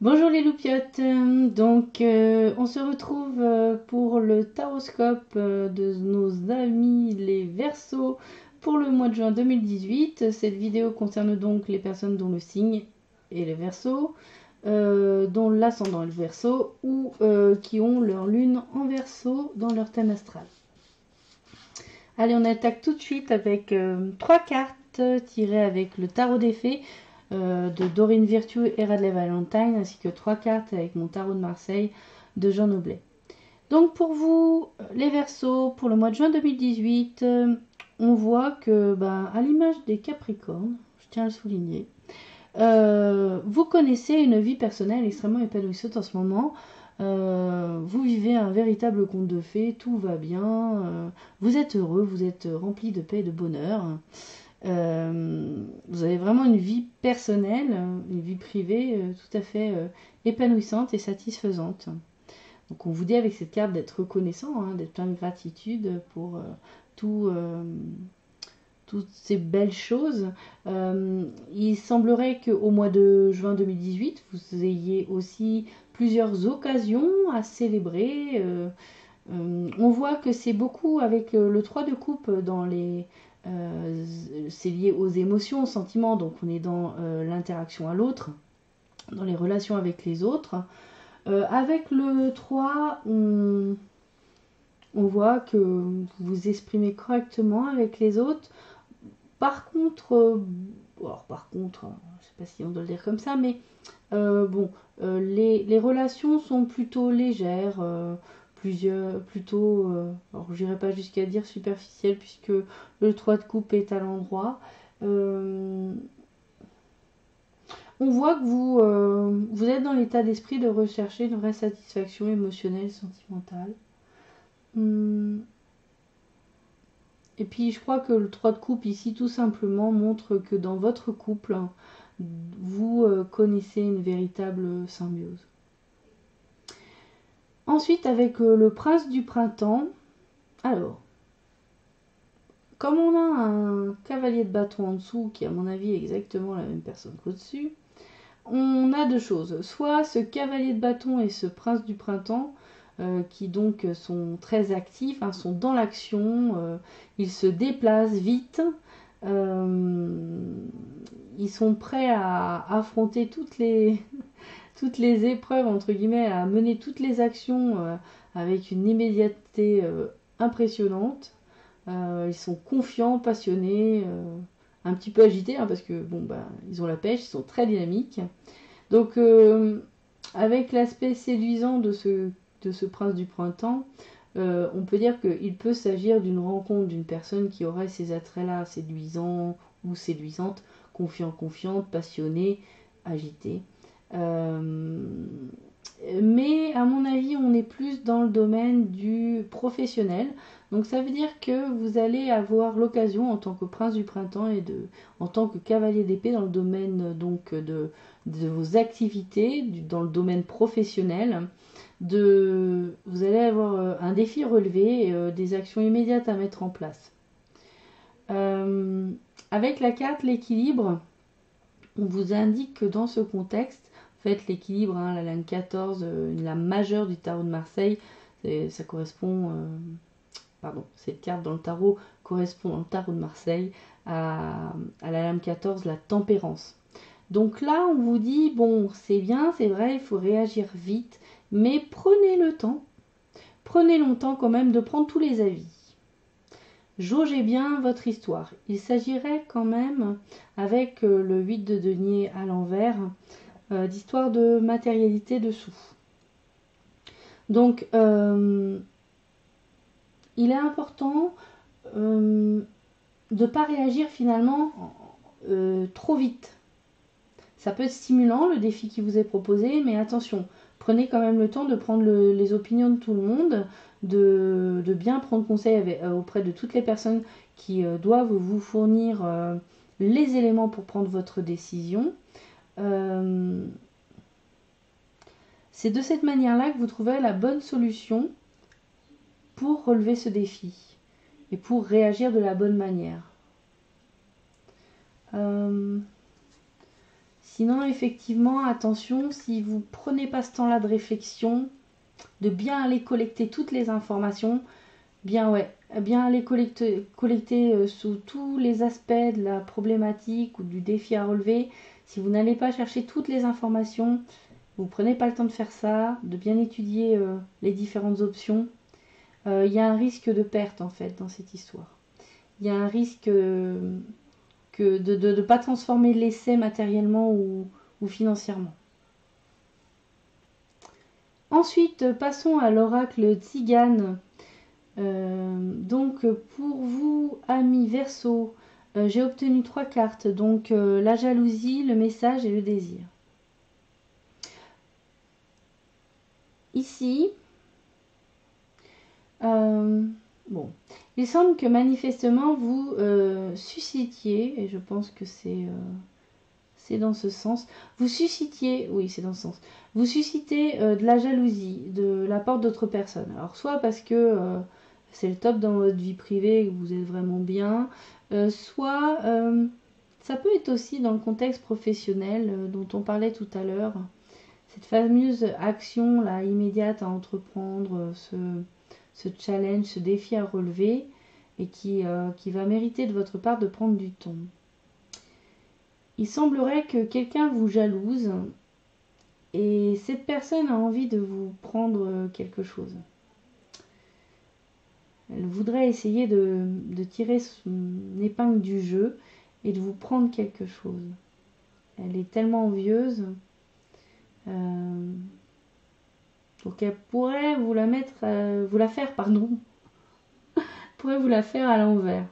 Bonjour les loupiottes, on se retrouve pour le taroscope de nos amis les Verseaux pour le mois de juin 2018. Cette vidéo concerne donc les personnes dont le signe est les Verseaux, dont l'ascendant est le Verseau ou qui ont leur lune en Verseau dans leur thème astral. Allez, on attaque tout de suite avec 3 cartes tirées avec le tarot des fées de Dorine Virtue et Radley Valentine, ainsi que 3 cartes avec mon tarot de Marseille de Jean Noblet. Donc pour vous, les Verseaux, pour le mois de juin 2018, on voit que, à l'image des Capricornes, je tiens à le souligner, vous connaissez une vie personnelle extrêmement épanouissante en ce moment. Vous vivez un véritable conte de fées, tout va bien, vous êtes heureux, vous êtes rempli de paix et de bonheur. Vous avez vraiment une vie personnelle, une vie privée tout à fait épanouissante et satisfaisante. Donc on vous dit avec cette carte d'être reconnaissant, d'être plein de gratitude pour toutes ces belles choses. Il semblerait qu'au mois de juin 2018, vous ayez aussi plusieurs occasions à célébrer. On voit que c'est beaucoup avec le 3 de coupe dans les... c'est lié aux émotions, aux sentiments, donc on est dans l'interaction à l'autre, dans les relations avec les autres. Avec le 3, on voit que vous vous exprimez correctement avec les autres. Par contre, je sais pas si on doit le dire comme ça, mais les relations sont plutôt légères, alors je n'irai pas jusqu'à dire superficielles, puisque le 3 de coupe est à l'endroit. On voit que vous êtes dans l'état d'esprit de rechercher une vraie satisfaction émotionnelle, sentimentale. Et puis je crois que le 3 de coupe ici tout simplement montre que dans votre couple, vous connaissez une véritable symbiose. Ensuite avec le prince du printemps, alors, comme on a un cavalier de bâton en dessous, qui à mon avis est exactement la même personne qu'au-dessus, on a deux choses. Soit ce cavalier de bâton et ce prince du printemps, qui donc sont très actifs, sont dans l'action, ils se déplacent vite, ils sont prêts à affronter toutes les épreuves, entre guillemets, à mener toutes les actions avec une immédiateté impressionnante. Ils sont confiants, passionnés, un petit peu agités, parce que ils ont la pêche, ils sont très dynamiques. Donc avec l'aspect séduisant de ce prince du printemps, on peut dire qu'il peut s'agir d'une rencontre d'une personne qui aurait ces attraits-là, séduisant ou séduisante, confiante, passionnée, agitée. Mais à mon avis, on est plus dans le domaine du professionnel. Donc ça veut dire que vous allez avoir l'occasion en tant que prince du printemps et en tant que cavalier d'épée dans le domaine donc de vos activités, dans le domaine professionnel, vous allez avoir un défi relevé et des actions immédiates à mettre en place. Avec la carte l'équilibre, on vous indique que dans ce contexte, faites l'équilibre, la lame 14, une lame majeure du tarot de Marseille, ça correspond, cette carte dans le tarot correspond dans le tarot de Marseille à la lame 14, la tempérance. Donc là, on vous dit, bon, c'est bien, c'est vrai, il faut réagir vite, mais prenez le temps quand même de prendre tous les avis. Jaugez bien votre histoire. Il s'agirait quand même, avec le 8 de denier à l'envers, d'histoire de matérialité dessous. Donc, il est important de ne pas réagir finalement trop vite. Ça peut être stimulant, le défi qui vous est proposé, mais attention, prenez quand même le temps de prendre les opinions de tout le monde, de bien prendre conseil auprès de toutes les personnes qui doivent vous fournir les éléments pour prendre votre décision. C'est de cette manière-là que vous trouverez la bonne solution pour relever ce défi et pour réagir de la bonne manière. Sinon, effectivement, attention, si vous prenez pas ce temps-là de réflexion, de bien aller collecter toutes les informations, bien aller collecter sous tous les aspects de la problématique ou du défi à relever. Si vous n'allez pas chercher toutes les informations, vous prenez pas le temps de faire ça, de bien étudier les différentes options, il y a un risque de perte en fait dans cette histoire. Il y a un risque que de ne pas transformer l'essai matériellement ou financièrement. Ensuite, passons à l'oracle Tzigane. Donc pour vous, amis Verseau, j'ai obtenu 3 cartes. Donc la jalousie, le message et le désir. Ici, bon, il semble que manifestement vous suscitiez, et je pense que c'est dans ce sens, vous suscitiez, oui c'est dans ce sens, vous suscitez de la jalousie de la part d'autres personnes. Alors soit parce que c'est le top dans votre vie privée, que vous êtes vraiment bien, soit ça peut être aussi dans le contexte professionnel dont on parlait tout à l'heure, cette fameuse action là immédiate à entreprendre, ce challenge, ce défi à relever, et qui va mériter de votre part de prendre du temps. Il semblerait que quelqu'un vous jalouse et cette personne a envie de vous prendre quelque chose. Elle voudrait essayer de tirer son épingle du jeu et de vous prendre quelque chose. Elle est tellement envieuse. Donc elle pourrait vous la faire, pourrait vous la faire à l'envers.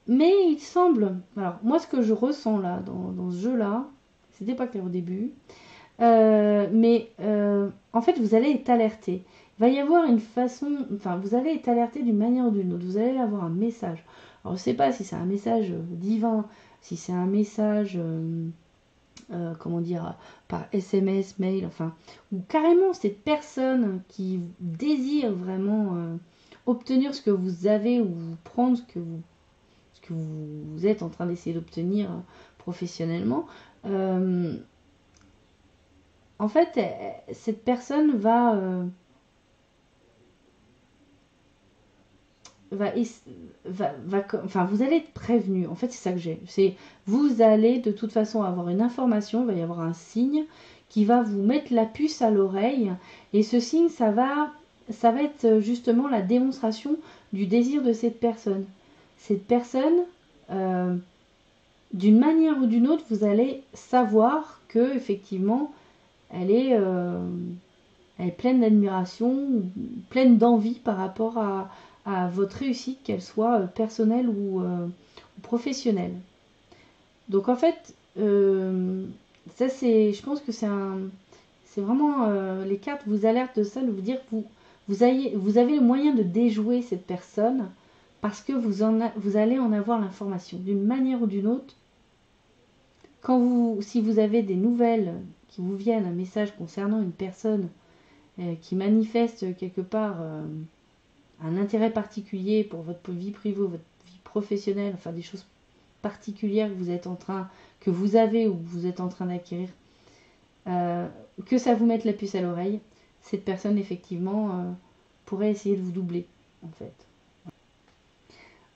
Mais il semble, alors moi ce que je ressens là dans ce jeu là, c'était pas clair au début, mais en fait vous allez être alerté. Il va y avoir une façon, enfin vous allez être alerté d'une manière ou d'une autre, vous allez avoir un message. Alors je sais pas si c'est un message divin, si c'est un message comment dire, par SMS, mail, enfin, ou carrément cette personne qui désire vraiment obtenir ce que vous avez ou prendre ce que vous êtes en train d'essayer d'obtenir professionnellement. En fait, cette personne enfin, vous allez être prévenu. En fait, c'est ça que j'ai. C'est vous allez de toute façon avoir une information, il va y avoir un signe qui va vous mettre la puce à l'oreille. Et ce signe, ça va être justement la démonstration du désir de cette personne. Cette personne, d'une manière ou d'une autre, vous allez savoir que effectivement, elle est pleine d'admiration, pleine d'envie par rapport à votre réussite, qu'elle soit personnelle ou professionnelle. Donc en fait, ça c'est, je pense que c'est vraiment les cartes vous alertent de ça, de vous dire que vous avez le moyen de déjouer cette personne parce que vous allez en avoir l'information d'une manière ou d'une autre. Si vous avez des nouvelles qui vous viennent, un message concernant une personne qui manifeste quelque part un intérêt particulier pour votre vie privée, votre vie professionnelle, enfin des choses particulières que vous avez ou que vous êtes en train d'acquérir, que ça vous mette la puce à l'oreille, cette personne effectivement pourrait essayer de vous doubler en fait.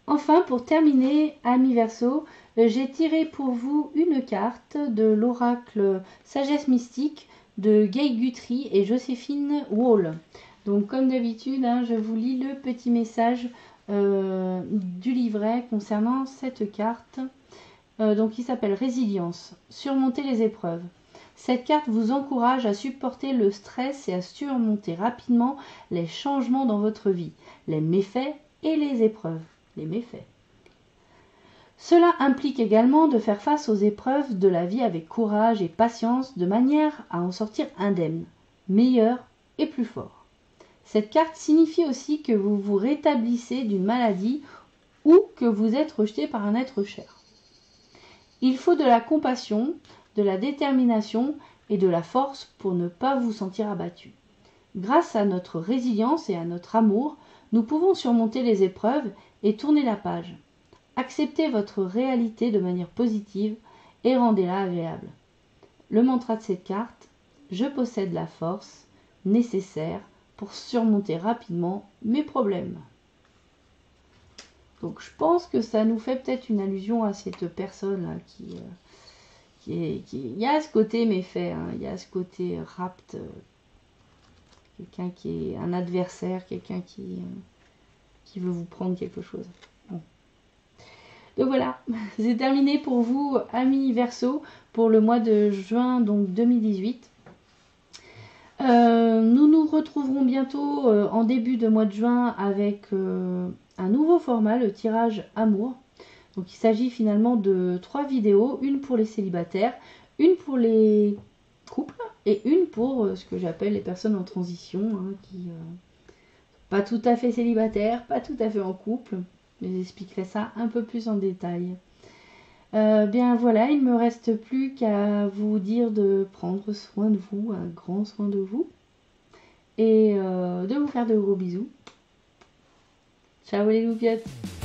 Enfin, pour terminer, amis Verseau, j'ai tiré pour vous une carte de l'oracle Sagesse Mystique de Gay Guthrie et Joséphine Wall. Donc comme d'habitude, je vous lis le petit message du livret concernant cette carte. Donc il s'appelle Résilience, surmonter les épreuves. Cette carte vous encourage à supporter le stress et à surmonter rapidement les changements dans votre vie, les méfaits et les épreuves. Les méfaits. Cela implique également de faire face aux épreuves de la vie avec courage et patience de manière à en sortir indemne, meilleur et plus fort. Cette carte signifie aussi que vous vous rétablissez d'une maladie ou que vous êtes rejeté par un être cher. Il faut de la compassion, de la détermination et de la force pour ne pas vous sentir abattu. Grâce à notre résilience et à notre amour, nous pouvons surmonter les épreuves et tourner la page. Acceptez votre réalité de manière positive et rendez-la agréable. Le mantra de cette carte, je possède la force nécessaire pour surmonter rapidement mes problèmes. Donc je pense que ça nous fait peut-être une allusion à cette personne là, il y a ce côté méfait, hein, il y a ce côté rapt, quelqu'un qui est un adversaire, quelqu'un qui veut vous prendre quelque chose. Bon. Donc voilà, c'est terminé pour vous, amis Verseau, pour le mois de juin donc 2018. Nous nous retrouverons bientôt en début de mois de juin avec un nouveau format, le tirage amour. Donc il s'agit finalement de 3 vidéos, une pour les célibataires, une pour les couples et une pour ce que j'appelle les personnes en transition, hein, qui pas tout à fait célibataires, pas tout à fait en couple. Mais j'expliquerai ça un peu plus en détail. Bien voilà, il ne me reste plus qu'à vous dire de prendre soin de vous, un grand soin de vous, et de vous faire de gros bisous. Ciao les loupiottes!